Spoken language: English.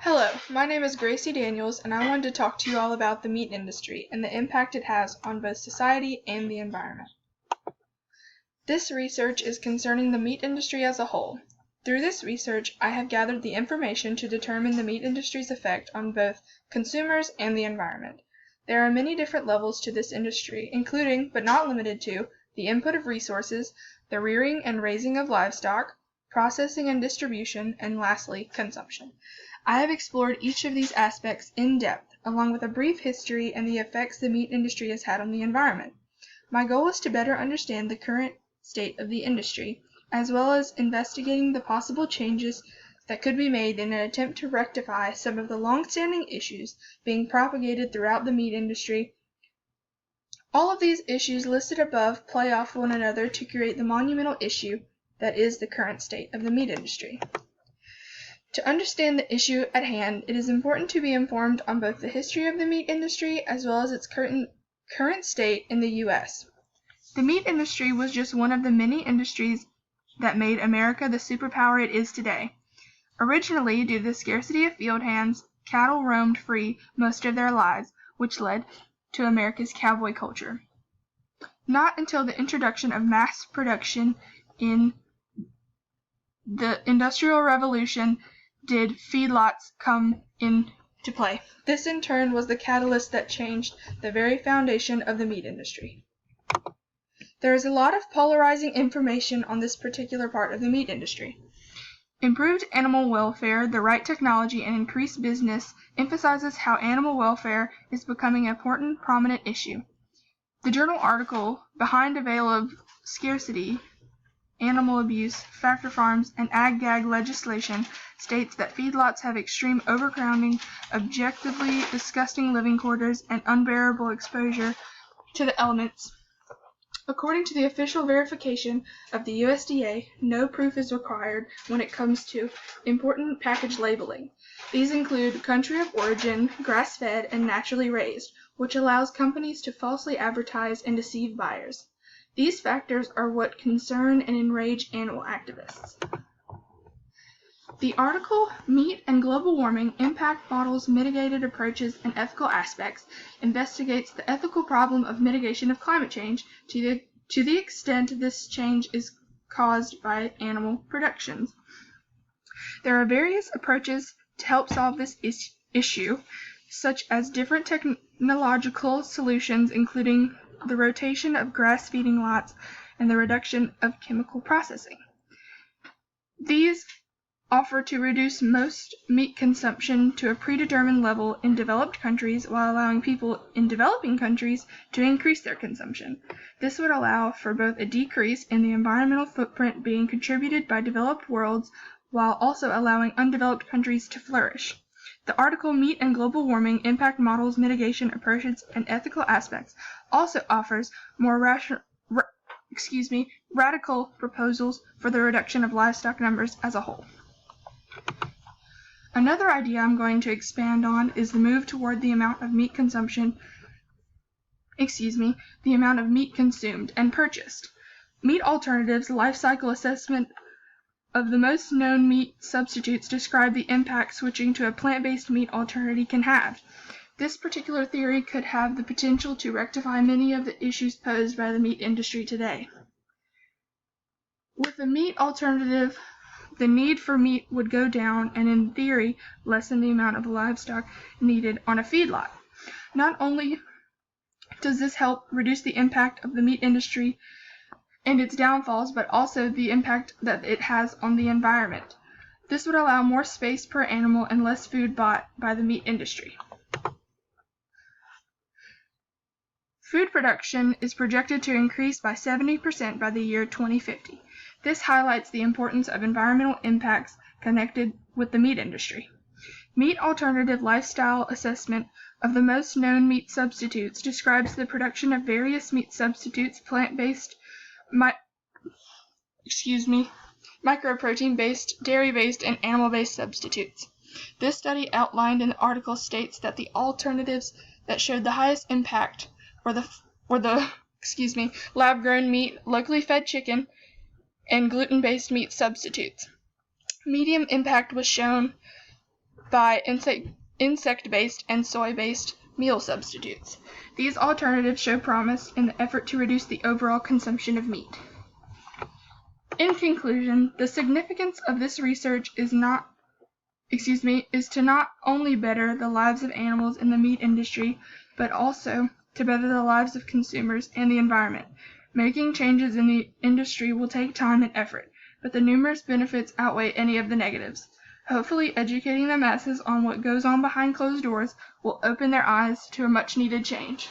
Hello, my name is Gracie Daniels, and I wanted to talk to you all about the meat industry and the impact it has on both society and the environment. This research is concerning the meat industry as a whole. Through this research, I have gathered the information to determine the meat industry's effect on both consumers and the environment. There are many different levels to this industry, including, but not limited to, the input of resources, the rearing and raising of livestock, processing and distribution, and lastly, consumption. I have explored each of these aspects in depth, along with a brief history and the effects the meat industry has had on the environment. My goal is to better understand the current state of the industry, as well as investigating the possible changes that could be made in an attempt to rectify some of the long-standing issues being propagated throughout the meat industry. All of these issues listed above play off one another to create the monumental issue that is the current state of the meat industry. To understand the issue at hand, it is important to be informed on both the history of the meat industry as well as its current state in the U.S. The meat industry was just one of the many industries that made America the superpower it is today. Originally, due to the scarcity of field hands, cattle roamed free most of their lives, which led to America's cowboy culture. Not until the introduction of mass production in the Industrial Revolution did feedlots come into play. This in turn was the catalyst that changed the very foundation of the meat industry. There is a lot of polarizing information on this particular part of the meat industry. Improved animal welfare, the right technology, and increased business emphasizes how animal welfare is becoming an important, prominent issue. The journal article, Behind a Veil of Scarcity, Animal Abuse, Factor Farms, and Ag-Gag Legislation, states that feedlots have extreme overcrowding, objectively disgusting living quarters, and unbearable exposure to the elements. According to the official verification of the USDA, no proof is required when it comes to important package labeling. These include country of origin, grass-fed, and naturally raised, which allows companies to falsely advertise and deceive buyers. These factors are what concern and enrage animal activists. The article, Meat and Global Warming, Impact Models, Mitigated Approaches, and Ethical Aspects, investigates the ethical problem of mitigation of climate change to the extent this change is caused by animal productions. There are various approaches to help solve this issue, such as different technological solutions, including the rotation of grass-feeding lots and the reduction of chemical processing. These offer to reduce most meat consumption to a predetermined level in developed countries while allowing people in developing countries to increase their consumption. This would allow for both a decrease in the environmental footprint being contributed by developed worlds while also allowing undeveloped countries to flourish. The article Meat and Global Warming, Impact Models, Mitigation Approaches, and Ethical Aspects also offers more radical proposals for the reduction of livestock numbers as a whole. Another idea I'm going to expand on is the move toward the amount of meat consumed and purchased. Meat Alternatives Life Cycle Assessment of the most known meat substitutes describe the impact switching to a plant-based meat alternative can have. This particular theory could have the potential to rectify many of the issues posed by the meat industry today. With a meat alternative, the need for meat would go down and, in theory, lessen the amount of livestock needed on a feedlot. Not only does this help reduce the impact of the meat industry and its downfalls, but also the impact that it has on the environment. This would allow more space per animal and less food bought by the meat industry. Food production is projected to increase by 70% by the year 2050. This highlights the importance of environmental impacts connected with the meat industry. Meat Alternative Lifestyle Assessment of the most known meat substitutes describes the production of various meat substitutes, plant-based, microprotein-based, dairy-based, and animal-based substitutes. This study outlined in the article states that the alternatives that showed the highest impact were the lab-grown meat, locally fed chicken, and gluten-based meat substitutes. Medium impact was shown by insect-based and soy-based meal substitutes. These alternatives show promise in the effort to reduce the overall consumption of meat. In conclusion, the significance of this research is to not only better the lives of animals in the meat industry, but also to better the lives of consumers and the environment. Making changes in the industry will take time and effort, but the numerous benefits outweigh any of the negatives. Hopefully, educating the masses on what goes on behind closed doors will open their eyes to a much-needed change.